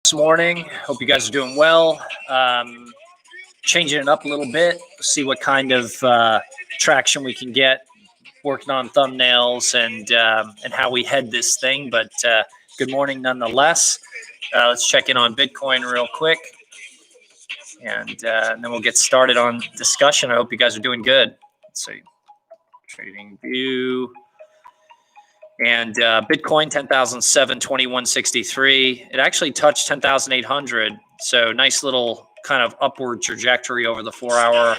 This morning. Hope you guys are doing well. Changing it up a little bit, see what kind of traction we can get working on thumbnails and how we head this thing. But good morning nonetheless. Let's check in on Bitcoin real quick, and then we'll get started on discussion. I hope you guys are doing good. Let's see. Trading view. And Bitcoin 10,721.63. It actually touched 10,800. So nice little kind of upward trajectory over the four-hour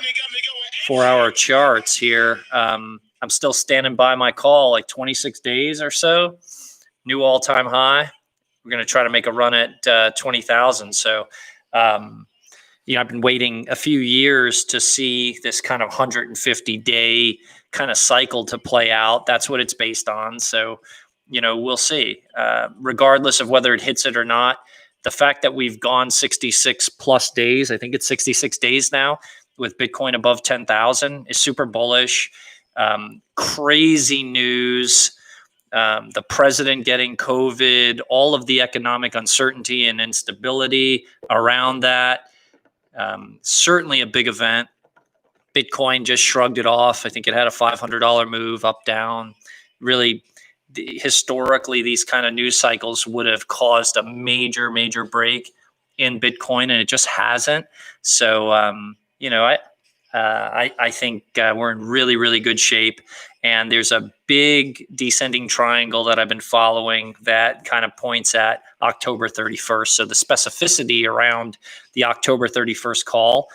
charts here. I'm still standing by my call, like 26 days or so. New all-time high. We're going to try to make a run at 20,000. So, I've been waiting a few years to see this kind of 150-day kind of cycle to play out. That's what it's based on. So, we'll see. Regardless of whether it hits it or not, the fact that we've gone 66 plus days, I think it's 66 days now, with Bitcoin above 10,000 is super bullish. Crazy news. The president getting COVID, all of the economic uncertainty and instability around that. Certainly a big event. Bitcoin just shrugged it off. I think it had a $500 move up, down. Really, historically, these kind of news cycles would have caused a major, major break in Bitcoin, and it just hasn't. So, I think we're in really, really good shape. And there's a big descending triangle that I've been following that kind of points at October 31st. So the specificity around the October 31st call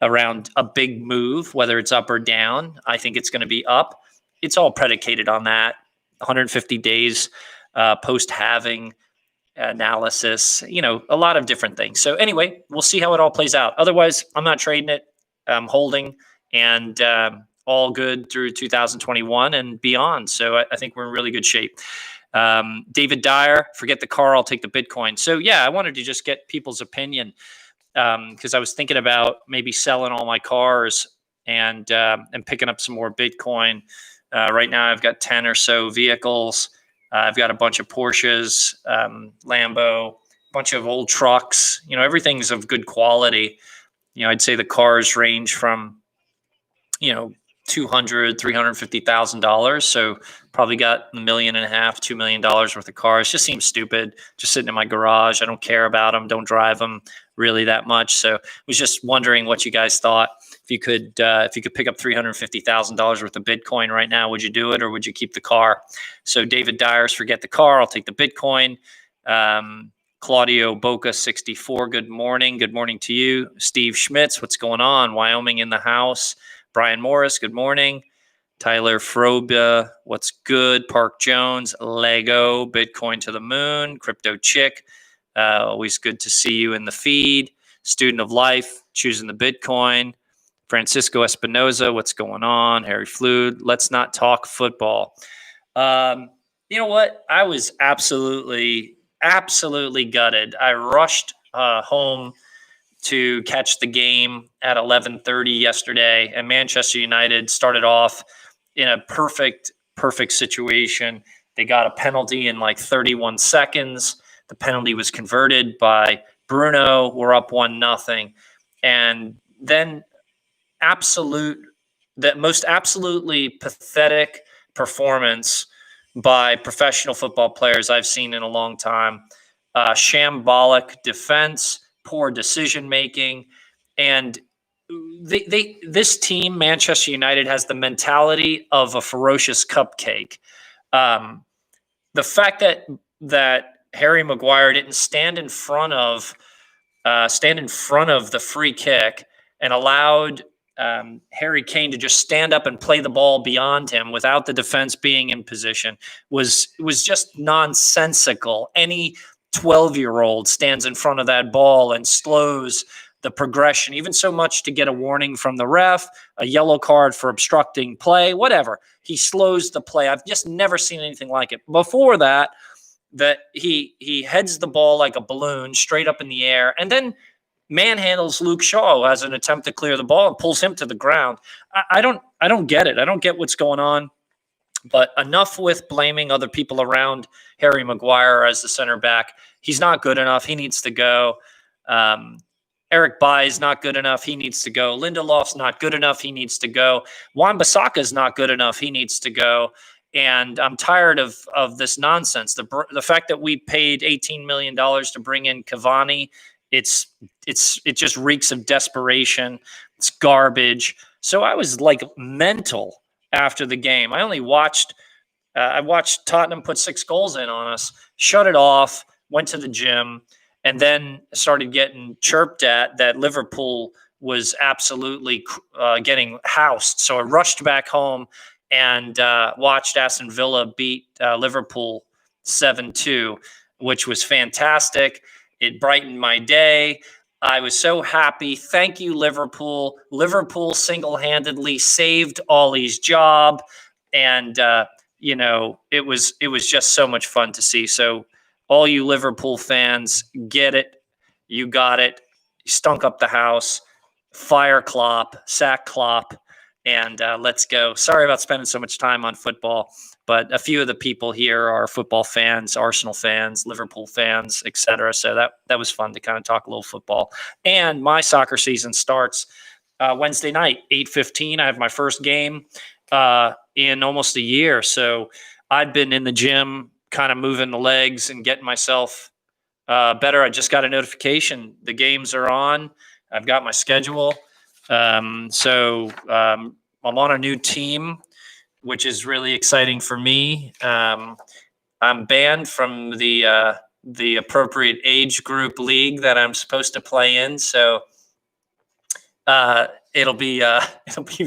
around a big move, whether it's up or down, I think it's going to be up. It's all predicated on that 150 days post-halving analysis, a lot of different things. So anyway, we'll see how it all plays out. Otherwise, I'm not trading it. I'm holding and all good through 2021 and beyond. So I think we're in really good shape. David Dyer, forget the car, I'll take the Bitcoin. So yeah, I wanted to just get people's opinion because I was thinking about maybe selling all my cars and picking up some more Bitcoin. Right now I've got 10 or so vehicles. I've got a bunch of Porsches, Lambo, a bunch of old trucks. Everything's of good quality. I'd say the cars range from, $200,000, $350,000. So probably got $1.5 million, $2 million worth of cars. Just seems stupid. Just sitting in my garage. I don't care about them. Don't drive them really that much. So I was just wondering what you guys thought. If you could pick up $350,000 worth of Bitcoin right now, would you do it or would you keep the car? So David Dyers, forget the car. I'll take the Bitcoin. Claudio Boca 64. Good morning. Good morning to you. Steve Schmitz, what's going on? Wyoming in the house. Brian Morris, good morning. Tyler Frobia, what's good? Park Jones, Lego, Bitcoin to the moon. Crypto Chick, always good to see you in the feed. Student of Life, choosing the Bitcoin. Francisco Espinoza, what's going on? Harry Flood, let's not talk football. You know what? I was absolutely gutted. I rushed home to catch the game at 11:30 yesterday, and Manchester United started off in a perfect situation. They got a penalty in like 31 seconds. The penalty was converted by Bruno. We're up 1-0, and then the most absolutely pathetic performance by professional football players I've seen in a long time. Shambolic defense, poor decision making, and this team, Manchester United, has the mentality of a ferocious cupcake. The fact that Harry Maguire didn't stand in front of the free kick and allowed Harry Kane to just stand up and play the ball beyond him without the defense being in position was just nonsensical. Any 12-year-old stands in front of that ball and slows the progression, even so much to get a warning from the ref, a yellow card for obstructing play, whatever. He slows the play. I've just never seen anything like it. Before that he heads the ball like a balloon straight up in the air and then manhandles Luke Shaw as an attempt to clear the ball and pulls him to the ground. I don't get it. I don't get what's going on. But enough with blaming other people around Harry Maguire as the center back. He's not good enough. He needs to go. Um, Eric Bailly's not good enough. He needs to go. Lindelof's not good enough. He needs to go. Wan-Bissaka's not good enough. He needs to go. And I'm tired of this nonsense. The fact that we paid $18 million to bring in Cavani, it just reeks of desperation. It's garbage. So I was like mental after the game. I watched Tottenham put 6 goals in on us, shut it off, went to the gym, and then started getting chirped at that Liverpool was absolutely getting housed. So I rushed back home and watched Aston Villa beat Liverpool 7-2, which was fantastic. It brightened my day. I was so happy. Thank you, Liverpool. Liverpool single-handedly saved Ollie's job, and it was just so much fun to see. So, all you Liverpool fans, get it. You got it. You stunk up the house. Fire Klopp, sack Klopp, and let's go. Sorry about spending so much time on football, but a few of the people here are football fans, Arsenal fans, Liverpool fans, etc. So that was fun to kind of talk a little football. And my soccer season starts Wednesday night, 8:15. I have my first game in almost a year. So I've been in the gym, kind of moving the legs and getting myself better. I just got a notification. The games are on. I've got my schedule. So I'm on a new team, which is really exciting for me. I'm banned from the appropriate age group league that I'm supposed to play in. So it'll be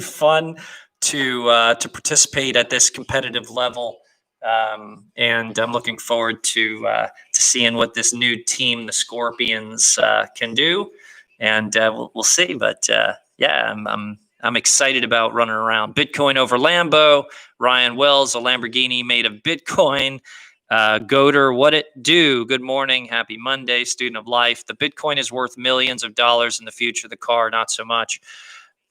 fun to participate at this competitive level. And I'm looking forward to seeing what this new team, the Scorpions, can do. And we'll see. But yeah, I'm excited about running around. Bitcoin over Lambo. Ryan Wells, a Lamborghini made of Bitcoin. Goder, what it do? Good morning. Happy Monday, student of life. The Bitcoin is worth millions of dollars in the future. The car, not so much.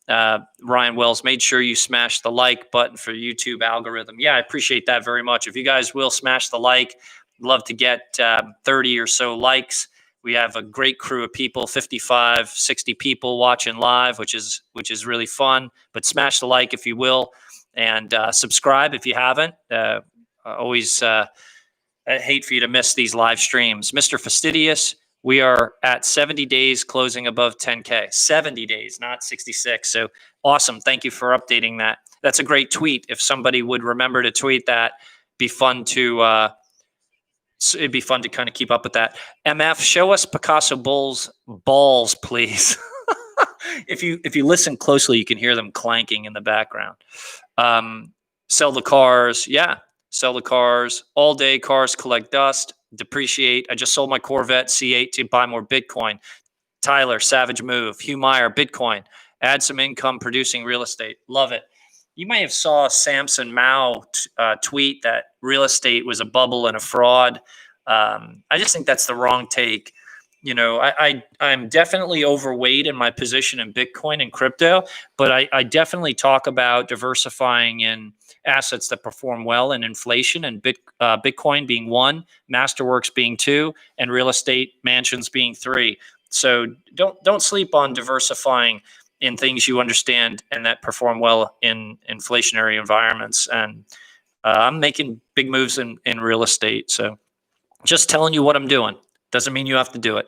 Ryan Wells, made sure you smash the like button for YouTube algorithm. Yeah, I appreciate that very much. If you guys will smash the like, love to get 30 or so likes. We have a great crew of people, 55, 60 people watching live, which is really fun. But smash the like if you will, and subscribe if you haven't. Always I hate for you to miss these live streams. Mr. Fastidious, we are at 70 days closing above 10K. 70 days, not 66. So awesome. Thank you for updating that. That's a great tweet. If somebody would remember to tweet that, it'd be fun to kind of keep up with that. MF, show us Picasso Bull's balls, please. If you listen closely, you can hear them clanking in the background. Sell the cars. Yeah, sell the cars. All day cars collect dust, depreciate. I just sold my Corvette C8 to buy more Bitcoin. Tyler, savage move. Hugh Meyer, Bitcoin. Add some income producing real estate. Love it. You may have saw Samson Mao tweet that real estate was a bubble and a fraud. I just think that's the wrong take. I'm definitely overweight in my position in Bitcoin and crypto, but I definitely talk about diversifying in assets that perform well in inflation, and Bitcoin being 1, Masterworks being 2, and real estate mansions being 3. So don't sleep on diversifying in things you understand and that perform well in inflationary environments. And I'm making big moves in real estate. So just telling you what I'm doing. Doesn't mean you have to do it.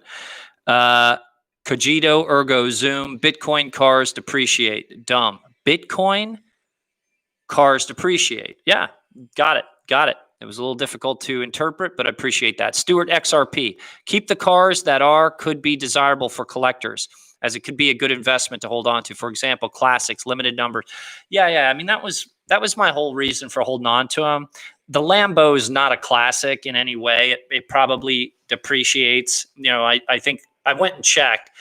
Cogito, ergo Zoom, Bitcoin cars depreciate. Dumb. Bitcoin cars depreciate. Yeah, got it. It was a little difficult to interpret, but I appreciate that. Stuart XRP, keep the cars that could be desirable for collectors, as it could be a good investment to hold on to. For example, classics, limited numbers. Yeah. I mean, that was my whole reason for holding on to them. The Lambo is not a classic in any way. It probably depreciates. I think I went and checked.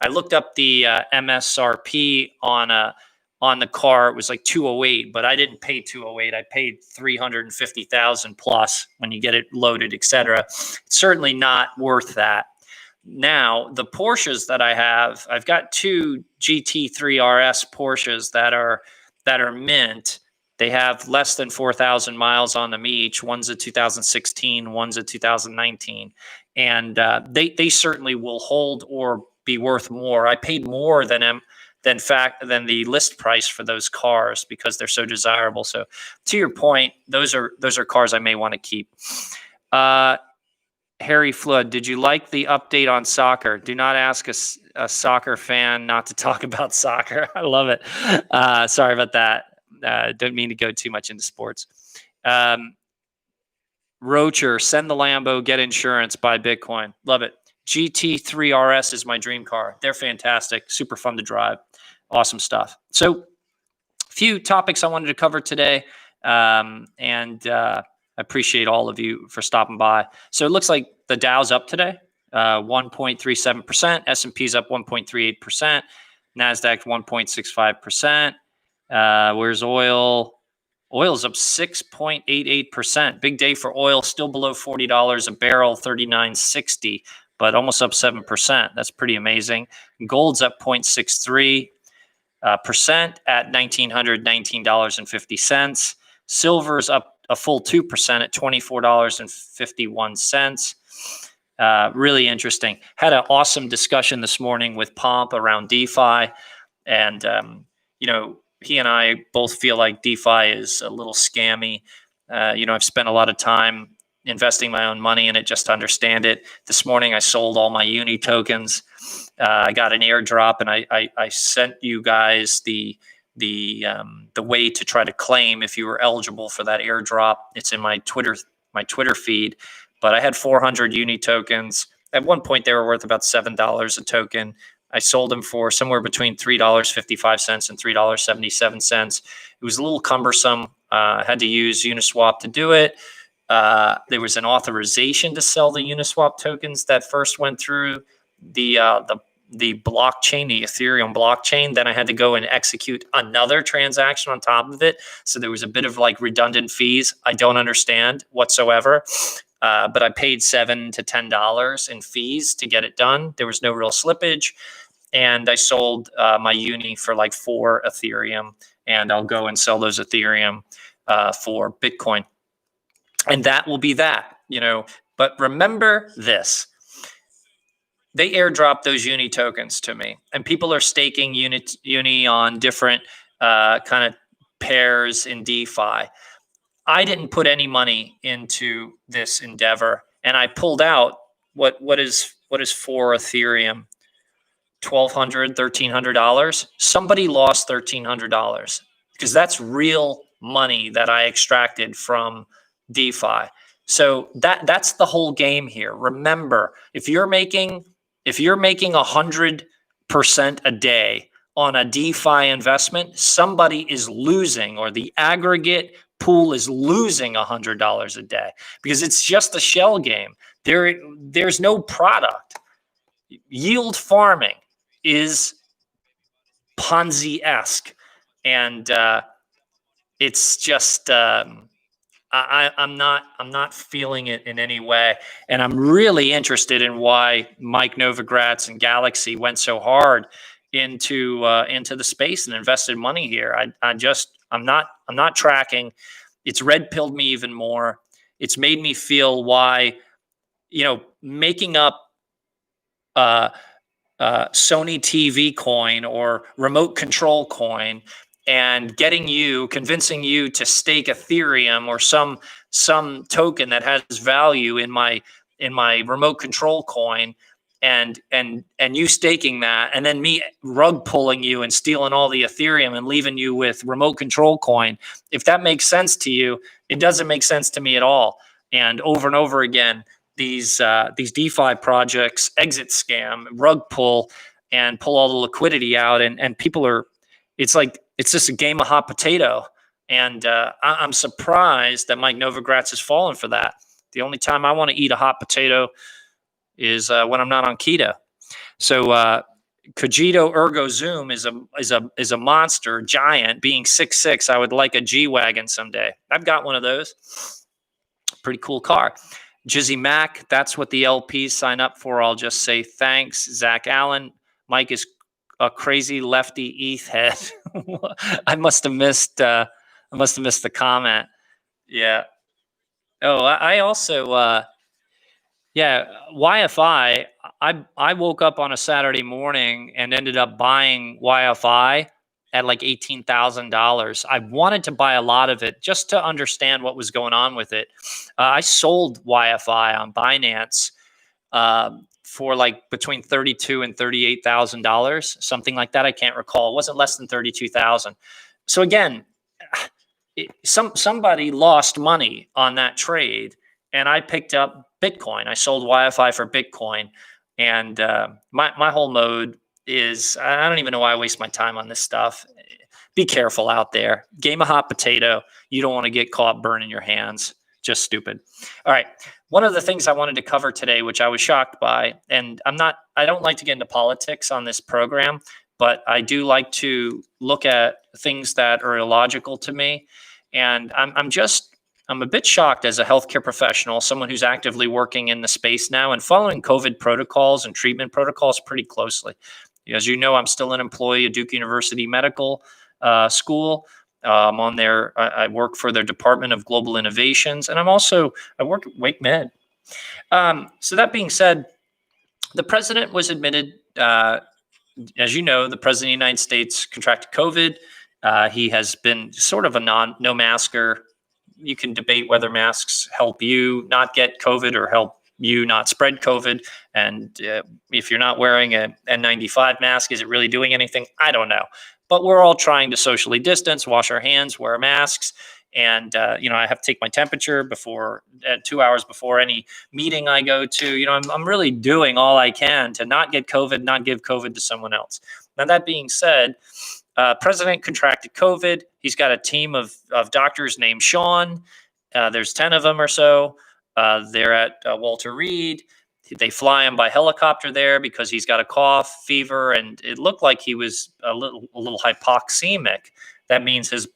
I looked up the MSRP on the car. It was like 208, but I didn't pay 208. I paid 350,000 plus when you get it loaded, etc. It's certainly not worth that. Now, the Porsches that I have, I've got 2 GT3 RS Porsches that are mint. They have less than 4,000 miles on them each. One's a 2016, one's a 2019. And they certainly will hold or be worth more. I paid more than than the list price for those cars because they're so desirable. So to your point, those are cars I may want to keep. Harry Flood, did you like the update on soccer? Do not ask a soccer fan not to talk about soccer. I love it. Sorry about that. Don't mean to go too much into sports. Rocher, send the Lambo, get insurance, buy Bitcoin. Love it. GT3 RS is my dream car. They're fantastic, super fun to drive. Awesome stuff. So, a few topics I wanted to cover today. I appreciate all of you for stopping by. So it looks like the Dow's up today, 1.37%. S&P's up 1.38%. NASDAQ 1.65%. Where's oil? Oil's up 6.88%. Big day for oil, still below $40 a barrel, $39.60, but almost up 7%. That's pretty amazing. Gold's up 0.63% at $1,919.50. Silver's up a full 2% at $24.51. Really interesting. Had an awesome discussion this morning with Pomp around DeFi. And, he and I both feel like DeFi is a little scammy. I've spent a lot of time investing my own money in it just to understand it. This morning, I sold all my Uni tokens. I got an airdrop, and I sent you guys the way to try to claim if you were eligible for that airdrop. It's in my Twitter feed. But I had 400 Uni tokens. At one point, they were worth about $7 a token. I sold them for somewhere between $3.55 and $3.77. It was a little cumbersome. I had to use Uniswap to do it. There was an authorization to sell the Uniswap tokens that first went through the blockchain, the Ethereum blockchain. Then I had to go and execute another transaction on top of it. So there was a bit of like redundant fees I don't understand whatsoever. But I paid $7 to $10 in fees to get it done. There was no real slippage. And I sold my Uni for like 4 Ethereum. And I'll go and sell those Ethereum for Bitcoin. And that will be that, But remember this. They airdrop those Uni tokens to me. And people are staking Uni on different kind of pairs in DeFi. I didn't put any money into this endeavor, and I pulled out what is 4 Ethereum, $1,200, $1,300. Somebody lost $1,300 because that's real money that I extracted from DeFi. So that's the whole game here. Remember, if you're making 100% a day on a DeFi investment, somebody is losing, or the aggregate pool is losing $100 a day because it's just a shell game. There's no product. Yield farming is Ponzi-esque, and it's just I'm not feeling it in any way. And I'm really interested in why Mike Novogratz and Galaxy went so hard into the space and invested money here. I'm not tracking. It's red pilled me even more. It's made me feel why, making up Sony TV coin or remote control coin and convincing you to stake Ethereum or some token that has value in my remote control coin, and you staking that, and then me rug pulling you and stealing all the Ethereum and leaving you with remote control coin. If that makes sense to you, it doesn't make sense to me at all. And over again, these DeFi projects exit scam, rug pull, and pull all the liquidity out, and people are. It's like it's just a game of hot potato, and I'm surprised that Mike Novogratz has fallen for that. The only time I want to eat a hot potato is when I'm not on keto. So Cogito Ergo Zoom is a monster giant. Being 6'6", I would like a G-Wagon someday. I've got one of those. Pretty cool car. Jizzy Mac, that's what the LPs sign up for. I'll just say thanks. Zach Allen, Mike is a crazy lefty ETH head. I must have missed I must have missed the comment. Yeah. Oh, I also yeah, YFI. I woke up on a Saturday morning and ended up buying YFI at like $18,000. I wanted to buy a lot of it just to understand what was going on with it. I sold YFI on Binance for like between $32 and $38,000, something like that. I can't recall. It wasn't less than 32,000. So again, somebody lost money on that trade, and I picked up Bitcoin. I sold YFI for Bitcoin, and my whole mode is I don't even know why I waste my time on this stuff. Be careful out there. Game of hot potato. You don't want to get caught burning your hands. Just stupid. All right. One of the things I wanted to cover today, which I was shocked by, and I don't like to get into politics on this program, but I do like to look at things that are illogical to me. And I'm a bit shocked as a healthcare professional, someone who's actively working in the space now and following COVID protocols and treatment protocols pretty closely. As you know, I'm still an employee of Duke University Medical School. On there, I work for their Department of Global Innovations, and I work at Wake Med. So that being said, the president was admitted. As you know, the president of the United States contracted COVID. He has been sort of a no masker. You can debate whether masks help you not get COVID or help you not spread COVID. And if you're not wearing an N95 mask, is it really doing anything? I don't know. But we're all trying to socially distance, wash our hands, wear masks. And, I have to take my temperature 2 hours before any meeting I go to. I'm really doing all I can to not get COVID, not give COVID to someone else. Now, that being said, president contracted COVID. He's got a team of doctors named Sean. There's 10 of them or so. They're at Walter Reed. They fly him by helicopter there because he's got a cough, fever, and it looked like he was a little hypoxemic. That means his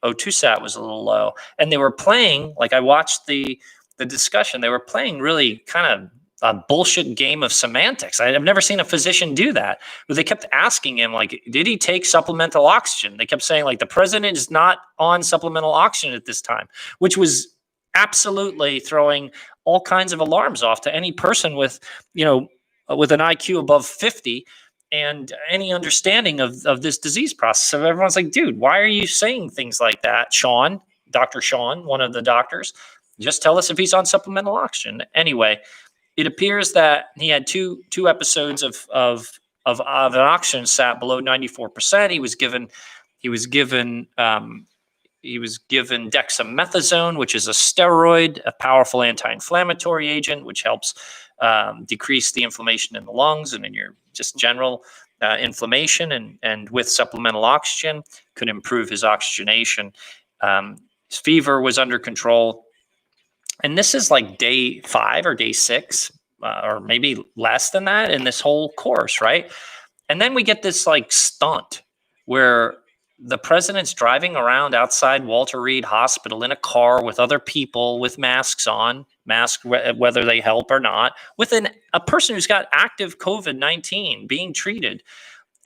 O2 sat was a little low. And they were playing, like I watched the discussion, they were playing really kind of a bullshit game of semantics. I've never seen a physician do that. But they kept asking him, like, did he take supplemental oxygen? They kept saying, like, the president is not on supplemental oxygen at this time, which was absolutely throwing all kinds of alarms off to any person with an IQ above 50 and any understanding of this disease process. So everyone's like, dude, why are you saying things like that? Dr. Sean, one of the doctors, just tell us if he's on supplemental oxygen. Anyway, it appears that he had two episodes of an oxygen sat below 94%. He was given dexamethasone, which is a steroid, a powerful anti-inflammatory agent, which helps decrease the inflammation in the lungs and in your just general inflammation. And with supplemental oxygen, could improve his oxygenation. His fever was under control. And this is like day 5 or day 6, or maybe less than that in this whole course, right? And then we get this like stunt where the president's driving around outside Walter Reed Hospital in a car with other people with masks on, whether they help or not, with a person who's got active COVID-19 being treated.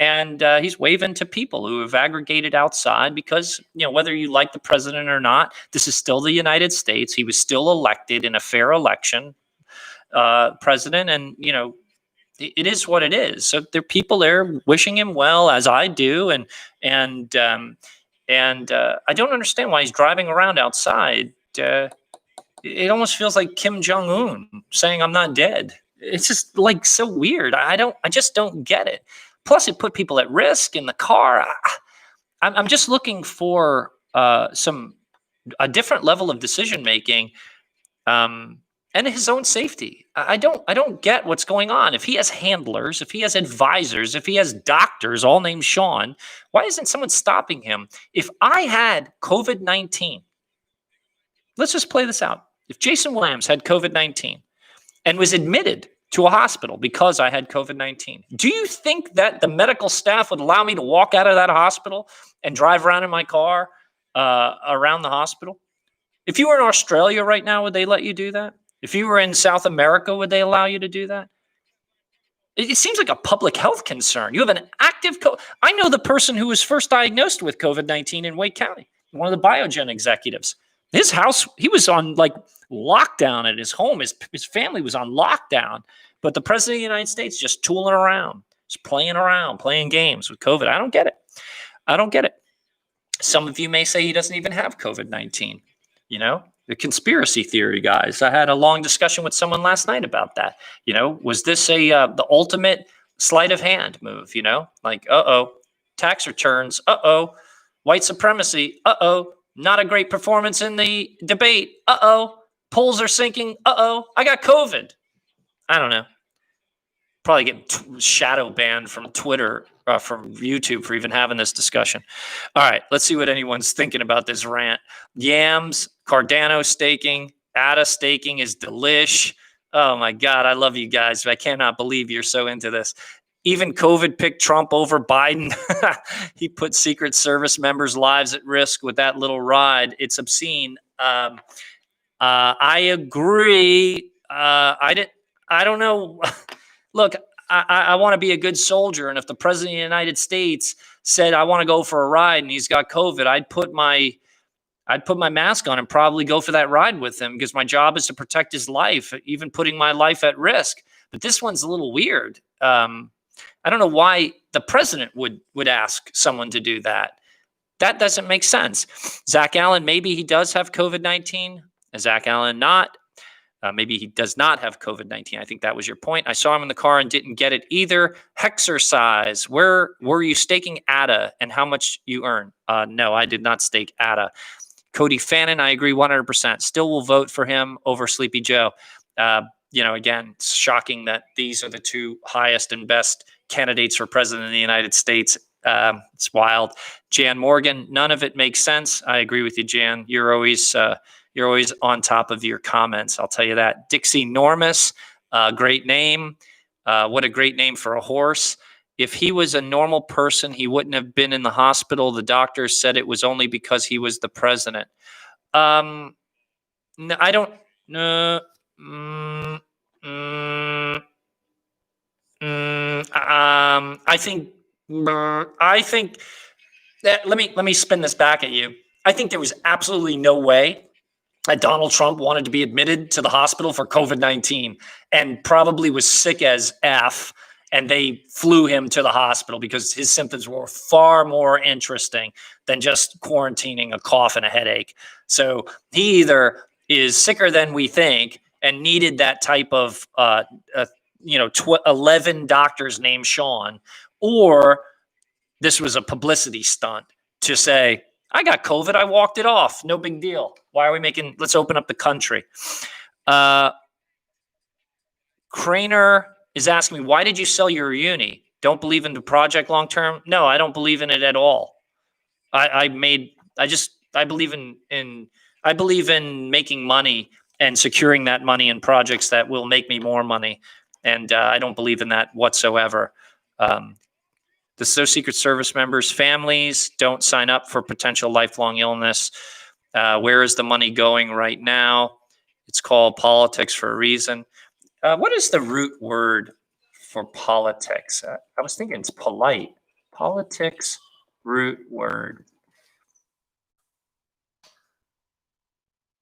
And he's waving to people who have aggregated outside because, whether you like the president or not, this is still the United States. He was still elected in a fair election, president. And, it is what it is. So there are people there wishing him well, as I do. And I don't understand why he's driving around outside. It almost feels like Kim Jong-un saying, I'm not dead. It's just like so weird. I just don't get it. Plus, it put people at risk in the car. I'm just looking for a different level of decision making, and his own safety. I don't get what's going on. If he has handlers, if he has advisors, if he has doctors, all named Sean, why isn't someone stopping him? If I had COVID-19, let's just play this out. If Jason Williams had COVID-19 and was admitted to a hospital because I had COVID-19. Do you think that the medical staff would allow me to walk out of that hospital and drive around in my car around the hospital? If you were in Australia right now, would they let you do that? If you were in South America, would they allow you to do that? It seems like a public health concern. You have an active I know the person who was first diagnosed with COVID-19 in Wake County. one of the Biogen executives. His house, he was on like lockdown at his home. His family was on lockdown, but the president of the United States just tooling around, just playing around, playing games with COVID. I don't get it. I don't get it. Some of you may say he doesn't even have COVID-19. You know, the conspiracy theory guys. I had a long discussion with someone last night about that. You know, was this the ultimate sleight of hand move? You know, like, tax returns. White supremacy. Not a great performance in the debate. Polls are sinking. I got COVID. I don't know. Probably get shadow banned from Twitter, from YouTube for even having this discussion. All right, let's see what anyone's thinking about this rant. Yams, Cardano staking, ADA staking is delish. Oh my God, I love you guys. I cannot believe you're so into this. Even COVID picked Trump over Biden. He put Secret Service members' lives at risk with that little ride. It's obscene. I agree. I don't know. Look, I want to be a good soldier, and if the president of the United States said I want to go for a ride and he's got COVID, I'd put my mask on and probably go for that ride with him, because my job is to protect his life, even putting my life at risk. But this one's a little weird. I don't know why the president would ask someone to do that. That doesn't make sense. Zach Allen, maybe he does have COVID-19. Zach Allen not. Maybe he does not have COVID-19. I think that was your point. I saw him in the car and didn't get it either. Hexercise. Where were you staking ADA and how much you earn? No, I did not stake ADA. Cody Fannin, I agree 100%. Still will vote for him over Sleepy Joe. Again, it's shocking that these are the two highest and best candidates for president of the United States. It's wild. Jan Morgan, none of it makes sense. I agree with you, Jan. You're always on top of your comments. I'll tell you that. Dixie Normus, great name. What a great name for a horse. If he was a normal person, he wouldn't have been in the hospital. The doctors said it was only because he was the president. No, I don't. I think that let me spin this back at you. I think there was absolutely no way that Donald Trump wanted to be admitted to the hospital for COVID-19 and probably was sick as F, and they flew him to the hospital because his symptoms were far more interesting than just quarantining a cough and a headache. So he either is sicker than we think and needed that type of 11 doctors named Sean, or this was a publicity stunt to say, I got COVID, I walked it off, no big deal. Why are we let's open up the country. Craner is asking me, why did you sell your uni? Don't believe in the project long term? No, I don't believe in it at all. I believe in making money and securing that money in projects that will make me more money. And I don't believe in that whatsoever. The Secret Service members' families don't sign up for potential lifelong illness. Where is the money going right now? It's called politics for a reason. What is the root word for politics? I was thinking it's polite. Politics, root word.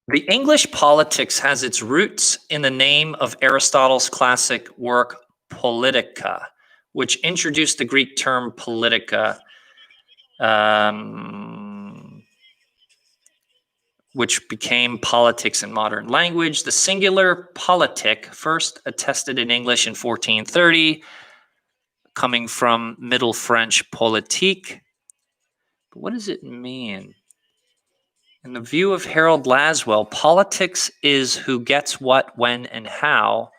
The English politics has its roots in the name of Aristotle's classic work, Politica, which introduced the Greek term politica, which became politics in modern language. The singular politic, first attested in English in 1430, coming from Middle French politique. But what does it mean? In the view of Harold Laswell, politics is who gets what, when, and how.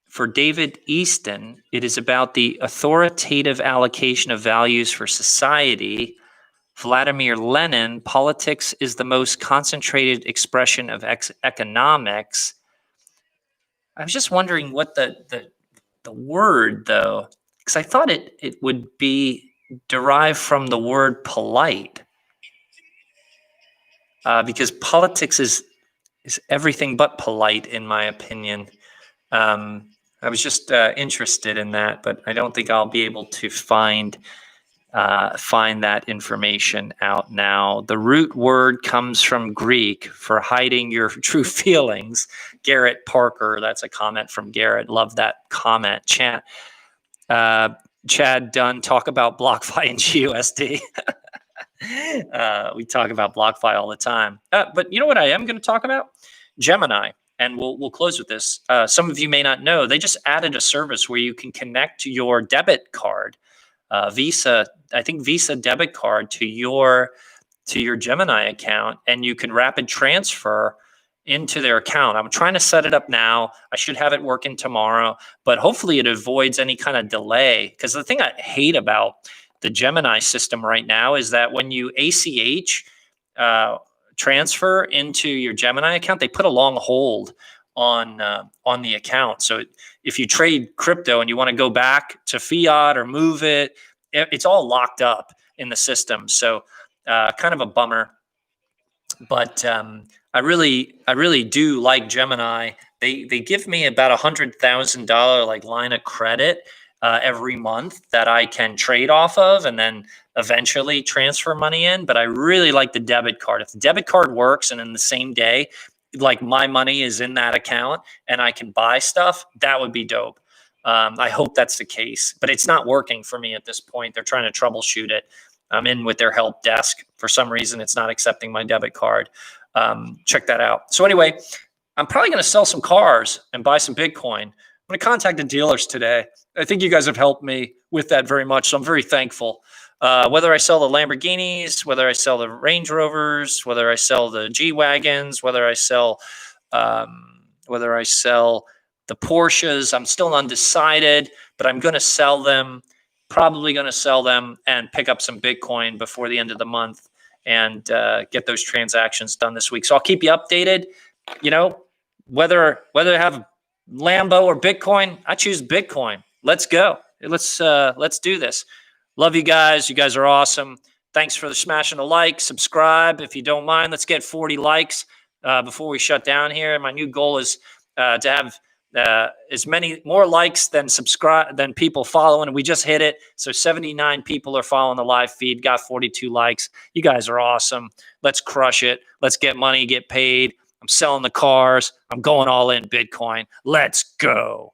For David Easton, it is about the authoritative allocation of values for society. Vladimir Lenin, politics is the most concentrated expression of economics. I was just wondering what the word, though, because I thought it would be derived from the word polite. Because politics is everything but polite, in my opinion. I was just interested in that, but I don't think I'll be able to find find that information out now. The root word comes from Greek for hiding your true feelings. Garrett Parker, that's a comment from Garrett. Love that comment. Chad Dunn, talk about BlockFi and GUSD. We talk about BlockFi all the time. But you know what I am going to talk about? Gemini. And we'll close with this. Some of you may not know, they just added a service where you can connect your debit card, Visa debit card to your Gemini account, and you can rapid transfer into their account. I'm trying to set it up now. I should have it working tomorrow, but hopefully it avoids any kind of delay. Because the thing I hate about the Gemini system right now is that when you ACH transfer into your Gemini account, they put a long hold on the account. So if you trade crypto and you want to go back to fiat or move it, it's all locked up in the system. So kind of a bummer. But I really do like Gemini. They give me about $100,000 like line of credit every month that I can trade off of and then eventually transfer money in. But I really like the debit card. If the debit card works and in the same day, like my money is in that account and I can buy stuff, that would be dope. I hope that's the case, but it's not working for me at this point. They're trying to troubleshoot it. I'm in with their help desk. For some reason, it's not accepting my debit card. Check that out. So anyway, I'm probably going to sell some cars and buy some Bitcoin. I'm going to contact the dealers today. I think you guys have helped me with that very much, so I'm very thankful. Whether I sell the Lamborghinis, whether I sell the Range Rovers, whether I sell the G-Wagons, whether I sell the Porsches, I'm still undecided, but I'm going to sell them. Probably going to sell them and pick up some Bitcoin before the end of the month and get those transactions done this week. So I'll keep you updated. You know, whether I have Lambo or Bitcoin, I choose Bitcoin. Let's go. Let's do this. Love you guys. You guys are awesome. Thanks for smashing the like, subscribe if you don't mind. Let's get 40 likes before we shut down here. My new goal is to have as many more likes than people following, and we just hit it. So 79 people are following the live feed, got 42 likes. You guys are awesome. Let's crush it. Let's get money, get paid. I'm selling the cars. I'm going all in Bitcoin. Let's go.